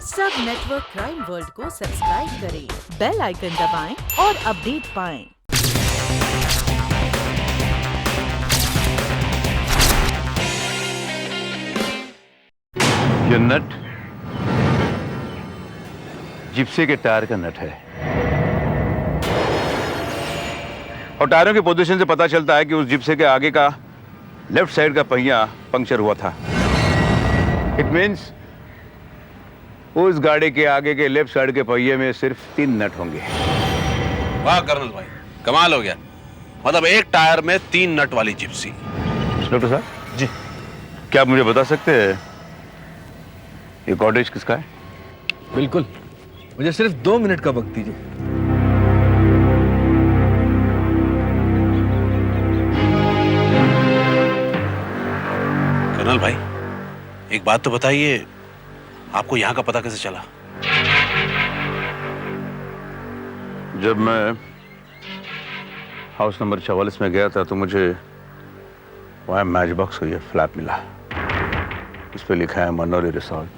सब network crime world को subscribe करें, बेल आइकन दबाएं और अपडेट पाएं। ये नट जिप्सी के टायर का नट है और टायरों की पोजीशन से पता चलता है कि उस जिप्सी के आगे का लेफ्ट साइड का पहिया पंक्चर हुआ था। इट मीन्स उस गाड़ी के आगे के लेफ्ट साइड के पहिए में सिर्फ 3 नट होंगे। वाह कर्नल भाई, कमाल हो गया। मतलब एक टायर में 3 नट वाली जिप्सी। डॉक्टर साहब जी, क्या आप मुझे बता सकते हैं ये कॉटेज किसका है? बिल्कुल, मुझे सिर्फ 2 मिनट का वक्त दीजिए। कर्नल भाई, एक बात तो बताइए, आपको यहाँ का पता कैसे चला? जब मैं हाउस नंबर 44 में गया था तो मुझे वहां मैच बॉक्स को ये फ्लैप मिला। उस पर लिखा है मनोरी रिसोर्ट।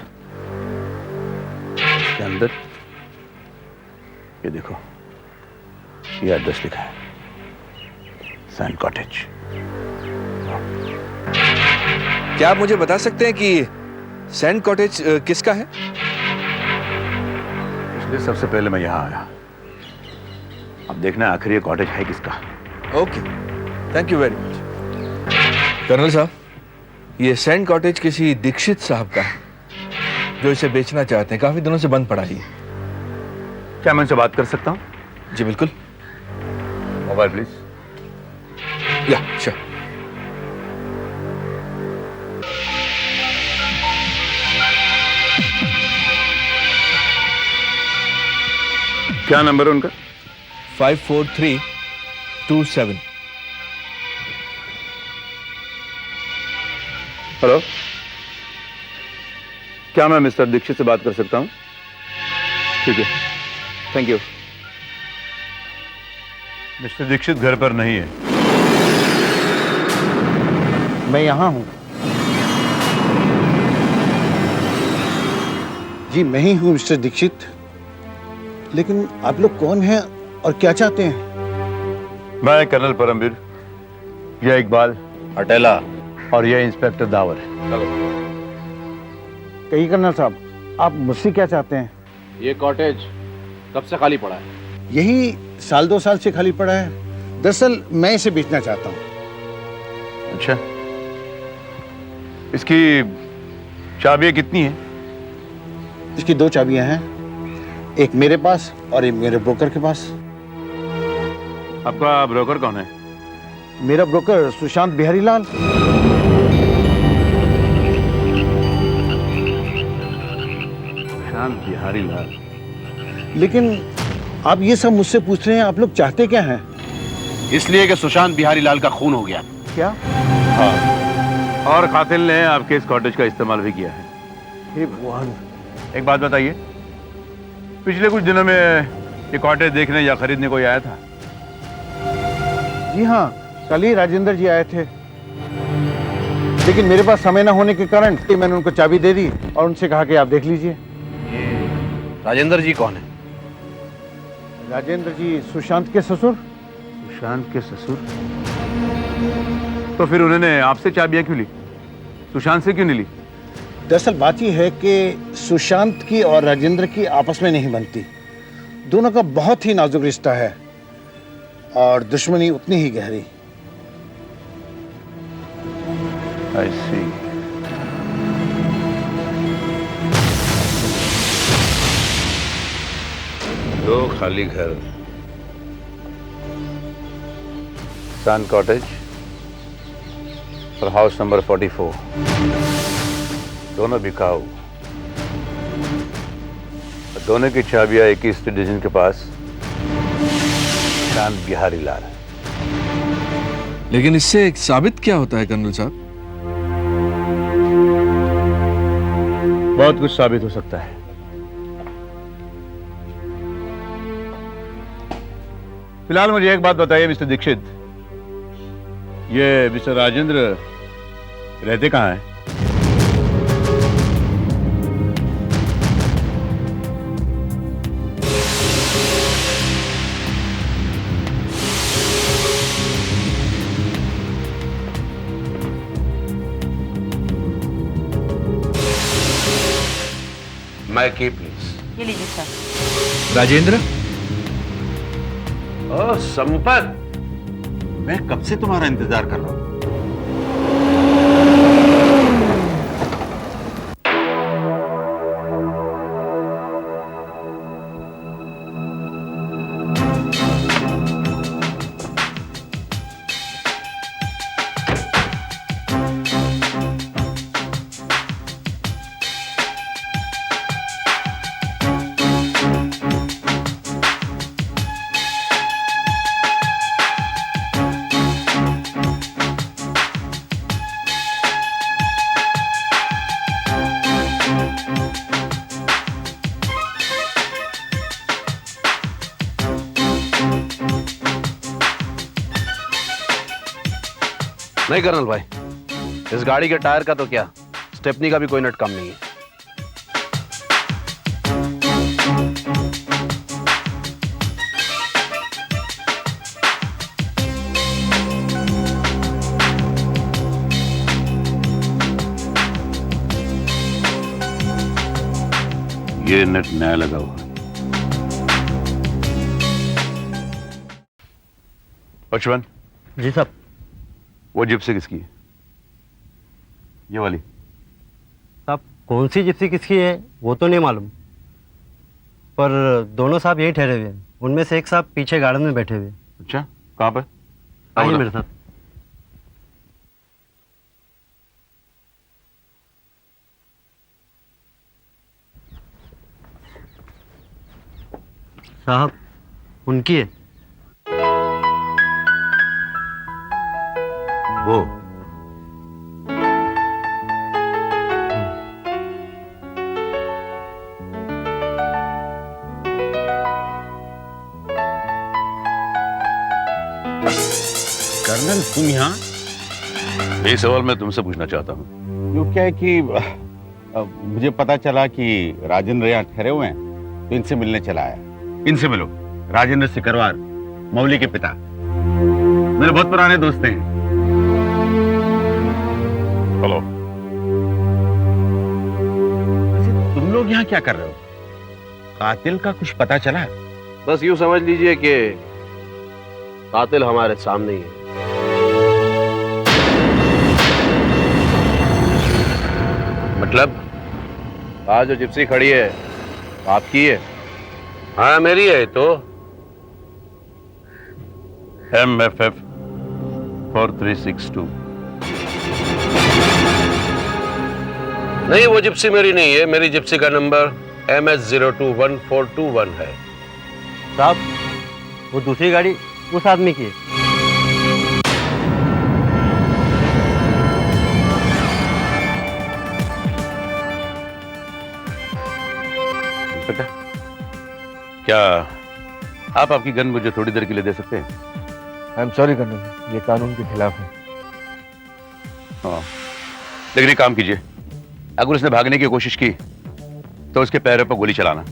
इसके अंदर ये देखो, ये एड्रेस लिखा है, सैंड कॉटेज। क्या आप मुझे बता सकते हैं कि सैंड कॉटेज किसका है? इसलिए सबसे पहले मैं यहाँ आया। अब देखना आखिर ये कॉटेज है किसका। Okay, thank you very much. Colonel साहब, ये सैंड कॉटेज किसी दीक्षित साहब का है जो इसे बेचना चाहते हैं। काफी दिनों से बंद पड़ा ही। क्या मैं उनसे बात कर सकता हूँ? जी बिल्कुल। Mobile please. या श्योर। क्या नंबर है उनका? 54327। हेलो, क्या मैं मिस्टर दीक्षित से बात कर सकता हूँ? ठीक है, थैंक यू। मिस्टर दीक्षित घर पर नहीं है। मैं यहाँ हूँ जी, मैं ही हूँ मिस्टर दीक्षित। लेकिन आप लोग कौन हैं और क्या चाहते हैं? मैं कर्नल परमवीर, यह इकबाल अटेला और यह इंस्पेक्टर दावर। कही कर्नल साहब, आप मुझसे क्या चाहते हैं? ये कॉटेज कब से खाली पड़ा है? यही 1-2 साल से खाली पड़ा है। दरअसल मैं इसे बेचना चाहता हूँ। अच्छा, इसकी चाबियां कितनी हैं? इसकी 2 चाबियां हैं, एक मेरे पास और एक मेरे ब्रोकर के पास। आपका ब्रोकर कौन है? मेरा ब्रोकर सुशांत बिहारी लाल। सुशांत बिहारी लाल। लेकिन आप ये सब मुझसे पूछ रहे हैं, आप लोग चाहते क्या हैं? इसलिए कि सुशांत बिहारी लाल का खून हो गया। क्या? हाँ, और कातिल ने आपके इस कॉटेज का इस्तेमाल भी किया है। हे भगवान। एक बात बताइए, पिछले कुछ दिनों में ये कॉटेज देखने या खरीदने कोई आया था? जी हाँ, कल ही राजेंद्र जी आए थे, लेकिन मेरे पास समय न होने के कारण मैंने उनको चाबी दे दी और उनसे कहा कि आप देख लीजिए। राजेंद्र जी कौन है? राजेंद्र जी सुशांत के ससुर। सुशांत के ससुर? तो फिर उन्होंने आपसे चाबियां क्यों ली? सुशांत से क्यों नहीं ली? दरअसल बात यह है कि सुशांत की और राजेंद्र की आपस में नहीं बनती। दोनों का बहुत ही नाजुक रिश्ता है और दुश्मनी उतनी ही गहरी। I see. दो खाली घर, सन कॉटेज और हाउस नंबर 44, दोनों बिकाऊ। दोनों की चाबियां एक ही सिटीजन के पास, सुशांत बिहारी लाल। लेकिन इससे एक साबित क्या होता है कर्नल साहब? बहुत कुछ साबित हो सकता है। फिलहाल मुझे एक बात बताइए मिस्टर दीक्षित, ये मिस्टर राजेंद्र रहते कहाँ हैं? माय की प्लीज। ये लीजिए सर। राजेंद्र, ओ संपत, मैं कब से तुम्हारा इंतजार कर रहा हूं। नहीं कर्नल भाई, इस गाड़ी के टायर का तो क्या, स्टेपनी का भी कोई नट कम नहीं है। ये नट नया लगा हुआ है। बचवन, जी साहब। वो जिप्सी किसकी है? ये वाली? साहब कौन सी जिप्सी किसकी है वो तो नहीं मालूम, पर दोनों साहब यहीं ठहरे हुए हैं। उनमें से एक साहब पीछे गार्डन में बैठे हुए। अच्छा, कहाँ पर? आइए मेरे साथ। साहब उनकी है। वो कर्नल, तुम यहाँ? यही सवाल मैं तुमसे पूछना चाहता हूँ। यूँ क्या है कि मुझे पता चला कि राजेंद्र यहाँ ठहरे हुए हैं, तो इनसे मिलने चला आया। इनसे मिलो, राजेंद्र सिकरवार, मौली के पिता, मेरे बहुत पुराने दोस्त हैं। हेलो। तुम लोग यहाँ क्या कर रहे हो? कातिल का कुछ पता चला? बस यूं समझ लीजिए कि कातिल हमारे सामने ही है। मतलब आज जो जिप्सी खड़ी है आपकी है? हाँ मेरी है। तो MFF 4362। नहीं, वो जिप्सी मेरी नहीं है। मेरी जिप्सी का नंबर MS021421 है। साहब वो दूसरी गाड़ी उस आदमी की है। क्या आप आपकी गन मुझे थोड़ी देर के लिए दे सकते हैं? आई एम सॉरी कर्नल, ये कानून के खिलाफ है। हाँ, लेकिन एक काम कीजिए, अगर उसने भागने की कोशिश की तो उसके पैरों पर गोली चलाना।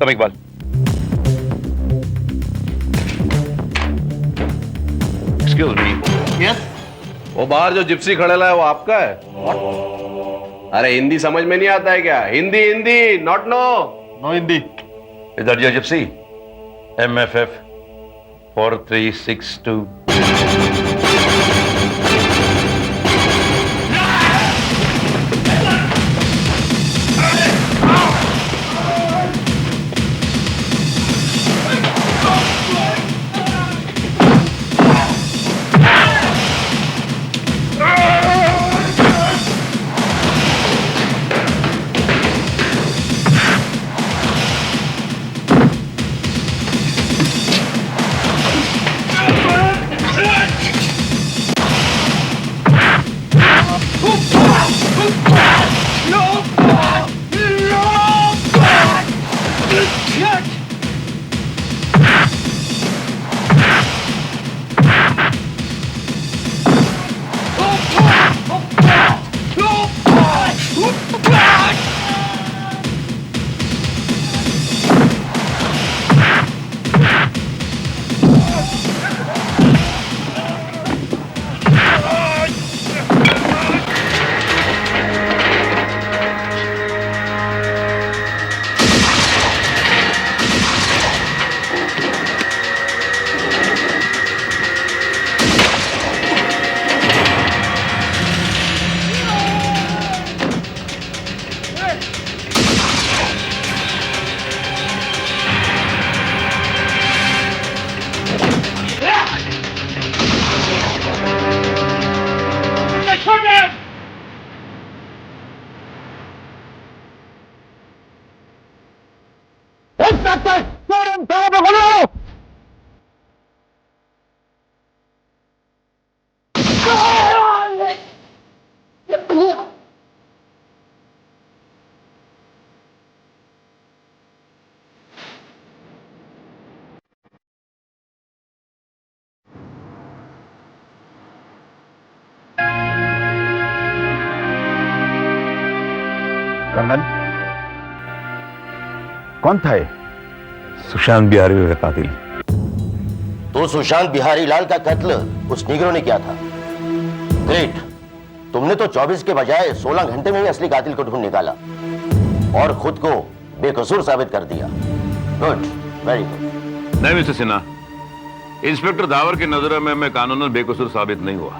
Come Iqbal. Excuse me. Yes. वो बाहर जो जिप्सी खड़ेला है वो आपका है? अरे हिंदी समझ में नहीं आता है क्या? Hindi Hindi, not no. No Hindi. इधर ये जिप्सी MFF 4362। कर्नल, कौन था ये? सुशांत बिहारी का कातिल। तो सुशांत बिहारी लाल का कत्ल उस निग्रो ने किया था। ग्रेट। तुमने तो 24 के बजाय 16 घंटे में ही असली कातिल को ढूंढ निकाला और खुद को बेकसूर साबित कर दिया। Good, very good. नहीं मिस्टर सिन्हा, इंस्पेक्टर दावर की नजरों में मैं कानूनन बेकसूर साबित नहीं हुआ।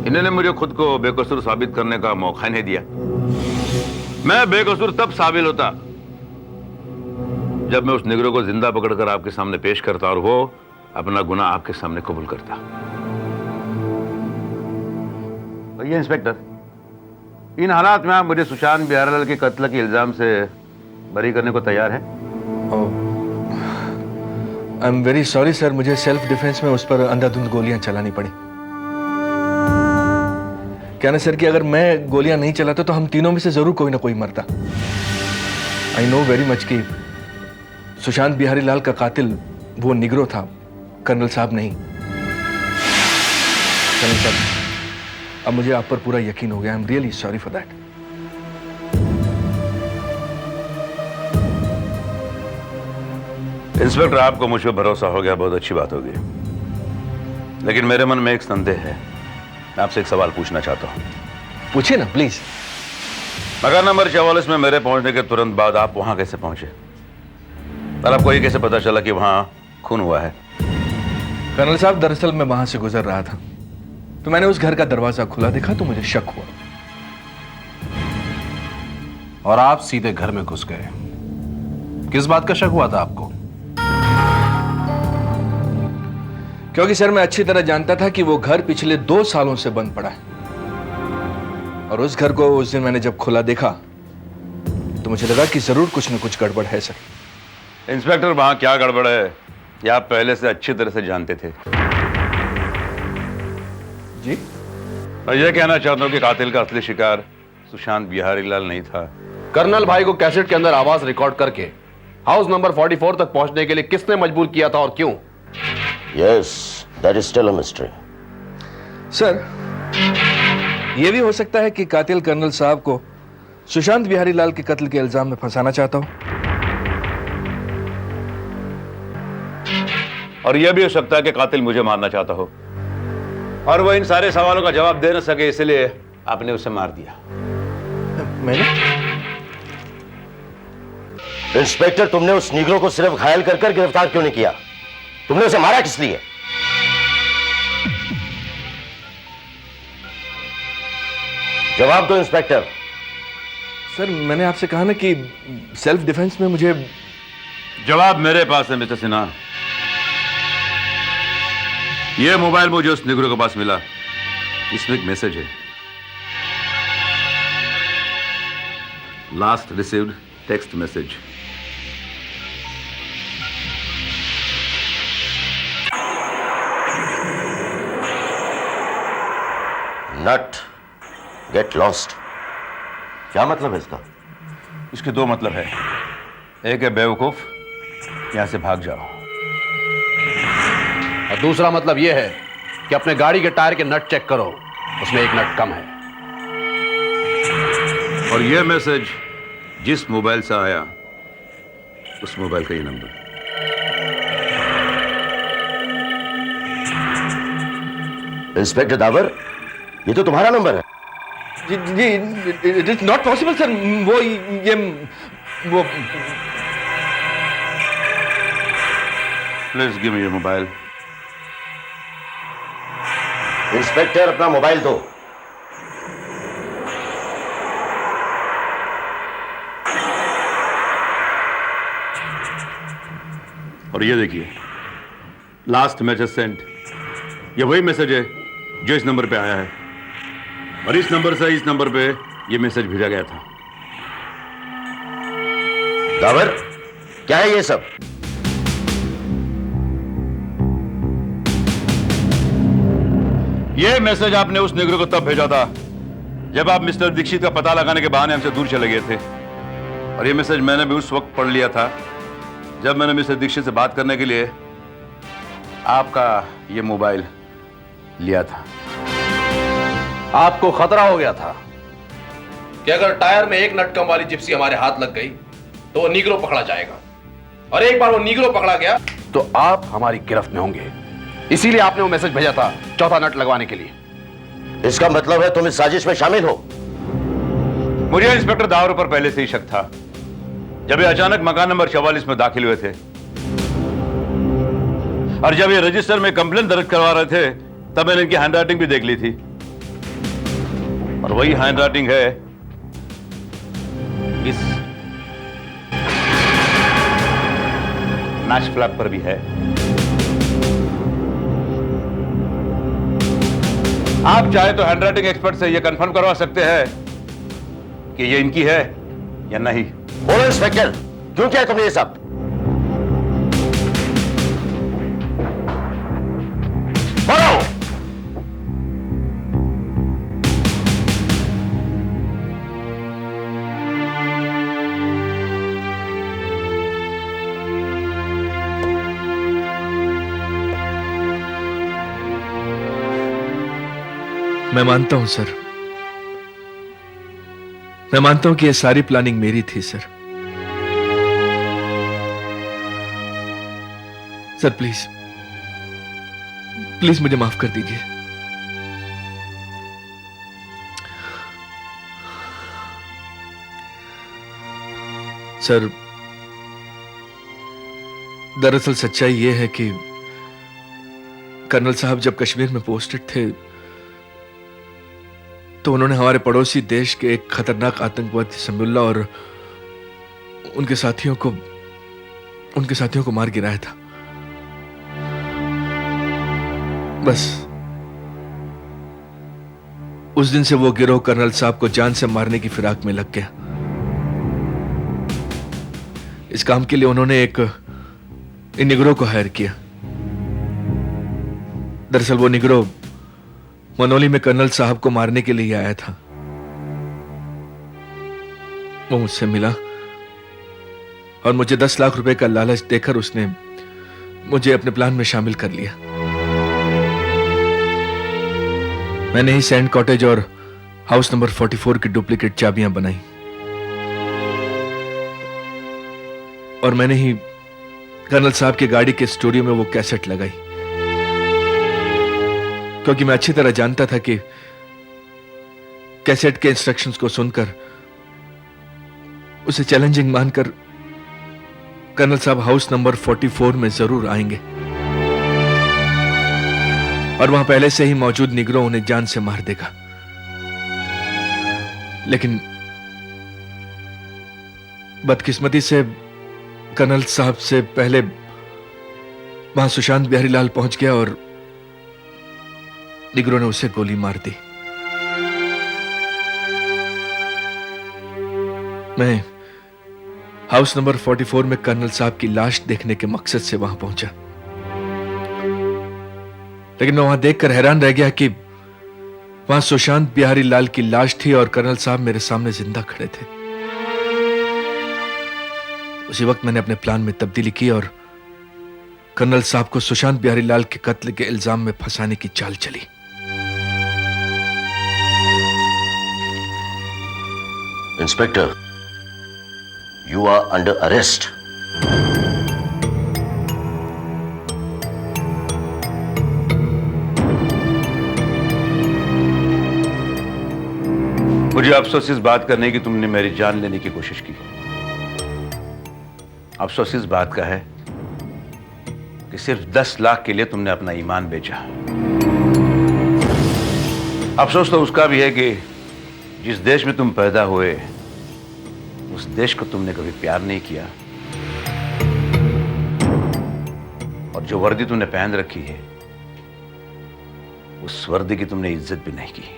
इन्होंने मुझे खुद को बेकसूर साबित करने का मौका नहीं दिया। मैं बेकसूर तब साबित होता जब मैं उस निगरो को जिंदा पकड़कर आपके सामने पेश करता और वो अपना गुनाह आपके सामने कबूल करता। और ये इंस्पेक्टर, इन हालात में आप मुझे सुशांत बिहारीलाल के कत्ल के इल्जाम से बरी करने को तैयार हैं? I am very sorry sir, मुझे सेल्फ डिफेंस में उस पर अंधाधुंध गोलियां चलानी पड़ी। क्या ना सर कि अगर मैं गोलियां नहीं चलाता तो हम तीनों में से जरूर कोई ना कोई मरता। आई नो वेरी मच कि सुशांत बिहारी लाल का कातिल वो निग्रो था, कर्नल साहब नहीं। कर्नल साहब, अब मुझे आप पर पूरा यकीन हो गया। I am really sorry for that. Inspector, आपको मुझ पर भरोसा हो गया, बहुत अच्छी बात होगी। लेकिन मेरे मन में एक संदेह है। मैं आपसे एक सवाल पूछना चाहता हूं। पूछिए ना प्लीज। मकान नंबर 44 में मेरे पहुंचने के तुरंत बाद आप वहां कैसे पहुंचे और आपको ये कैसे पता चला कि वहां खून हुआ है? कर्नल साहब, दरअसल मैं वहां से गुजर रहा था तो मैंने उस घर का दरवाजा खुला देखा तो मुझे शक हुआ और आप सीधे घर में घुस गए। किस बात का शक हुआ था आपको? क्योंकि सर मैं अच्छी तरह जानता था कि वो घर पिछले 2 सालों से बंद पड़ा है और उस घर को उस दिन मैंने जब खुला देखा तो मुझे लगा कि जरूर कुछ न कुछ गड़बड़ है सर। इंस्पेक्टर, वहां क्या गड़बड़ है ये आप पहले से अच्छी तरह से जानते थे। जी? मैं ये कहना चाहता हूं कि कातिल का असली शिकार सुशांत बिहारीलाल नहीं था। कर्नल भाई को कैसेट के अंदर आवाज रिकॉर्ड करके हाउस नंबर 44 तक पहुंचने के लिए किसने मजबूर किया था और क्यों? Yes, that is still a mystery. Sir, यह भी हो सकता है कि कातिल कर्नल साहब को सुशांत बिहारी लाल के कत्ल के इल्जाम में फंसाना चाहता हो। और यह भी हो सकता है कि कातिल मुझे मारना चाहता हो और वो इन सारे सवालों का जवाब दे न सके, इसलिए आपने उसे मार दिया। मैंने? इंस्पेक्टर, तुमने उस निग्रो को सिर्फ घायल कर गिरफ्तार क्यों नहीं किया? तुमने उसे मारा किस लिए? जवाब दो इंस्पेक्टर। सर, मैंने आपसे कहा ना कि सेल्फ डिफेंस में मुझे। जवाब मेरे पास है मिस्टर सिन्हा। यह मोबाइल मुझे उस निग्रो के पास मिला, इसमें एक मैसेज है। Last received text message. Not get lost. क्या मतलब है इसका? इसके 2 मतलब है। एक है बेवकूफ, यहां से भाग जाओ। और दूसरा मतलब यह है कि अपने गाड़ी के टायर के नट चेक करो, उसमें 1 नट कम है। और यह मैसेज जिस मोबाइल से आया उस मोबाइल का ये नंबर। इंस्पेक्टर दावर, ये तो तुम्हारा नंबर है। जी, it is not possible sir. वो please give me your mobile. Inspector, अपना मोबाइल दो। और ये देखिए, लास्ट मैसेज सेंट। ये वही मैसेज है जो इस नंबर पे आया है और इस नंबर से इस नंबर पे ये मैसेज भेजा गया था। दावर, क्या है ये सब? ये मैसेज आपने उस निगरो को तब भेजा था जब आप मिस्टर दीक्षित का पता लगाने के बहाने हमसे दूर चले गए थे। और ये मैसेज मैंने भी उस वक्त पढ़ लिया था जब मैंने मिस्टर दीक्षित से बात करने के लिए आपका ये मोबाइल लिया था। आपको खतरा हो गया था कि अगर टायर में एक नट कम वाली जिप्सी हमारे हाथ लग गई तो वो नीग्रो पकड़ा जाएगा, और एक बार वो नीग्रो पकड़ा गया तो आप हमारी गिरफ्त में होंगे। इसीलिए आपने वो मैसेज भेजा था चौथा नट लगवाने के लिए। इसका मतलब है तुम इस साजिश में शामिल हो? मुझे इंस्पेक्टर दावरों पर पहले से ही शक था। जब ये अचानक मकान नंबर 44 में दाखिल हुए थे और जब ये रजिस्टर में कंप्लेंट दर्ज करवा रहे थे तब मैंने इनकी हैंडराइटिंग भी देख ली थी, और वही हैंडराइटिंग है इस मैच फ्लैग पर भी है। आप चाहे तो हैंडराइटिंग एक्सपर्ट से यह कंफर्म करवा सकते हैं कि ये इनकी है या नहीं। बोलो इंस्पेक्टर, क्यों किया तुमने ये सब? बोलो। मैं मानता हूं सर, मैं मानता हूं कि यह सारी प्लानिंग मेरी थी सर। सर प्लीज प्लीज मुझे माफ कर दीजिए। सर दरअसल सच्चाई यह है कि कर्नल साहब जब कश्मीर में पोस्टेड थे तो उन्होंने हमारे पड़ोसी देश के एक खतरनाक आतंकवादी समीउल्लाह और उनके साथियों को मार गिराया था। बस उस दिन से वो गिरोह कर्नल साहब को जान से मारने की फिराक में लग गया। इस काम के लिए उन्होंने एक निगरोह को हायर किया। दरअसल वो निगरोह मनोली में कर्नल साहब को मारने के लिए आया था। वो मुझसे मिला और मुझे 10 लाख रुपए का लालच देकर उसने मुझे अपने प्लान में शामिल कर लिया। मैंने ही सैंड कॉटेज और हाउस नंबर 44 की डुप्लीकेट चाबियां बनाई और मैंने ही कर्नल साहब की गाड़ी के स्टूडियो में वो कैसेट लगाई, क्योंकि मैं अच्छी तरह जानता था कि कैसेट के इंस्ट्रक्शंस को सुनकर उसे चैलेंजिंग मानकर कर्नल साहब हाउस नंबर 44 में जरूर आएंगे और वहां पहले से ही मौजूद निगरों उन्हें जान से मार देगा। लेकिन बदकिस्मती से कर्नल साहब से पहले वहां सुशांत बिहारी लाल पहुंच गया और निगरों ने उसे गोली मार दी। मैं हाउस नंबर 44 में कर्नल साहब की लाश देखने के मकसद से वहां पहुंचा, लेकिन मैं वहां देखकर हैरान रह गया कि वहां सुशांत बिहारी लाल की लाश थी और कर्नल साहब मेरे सामने जिंदा खड़े थे। उसी वक्त मैंने अपने प्लान में तब्दीली की और कर्नल साहब को सुशांत बिहारी लाल के कत्ल के इल्जाम में फंसाने की चाल चली। Inspector, you are under arrest. मुझे अफसोस इस बात का नहीं कि तुमने मेरी जान लेने की कोशिश की। अफसोस इस बात का है कि सिर्फ 10 लाख के लिए तुमने अपना ईमान बेचा। अफसोस तो उसका भी है कि जिस देश में तुम पैदा हुए उस देश को तुमने कभी प्यार नहीं किया और जो वर्दी तुमने पहन रखी है उस वर्दी की तुमने इज्जत भी नहीं की।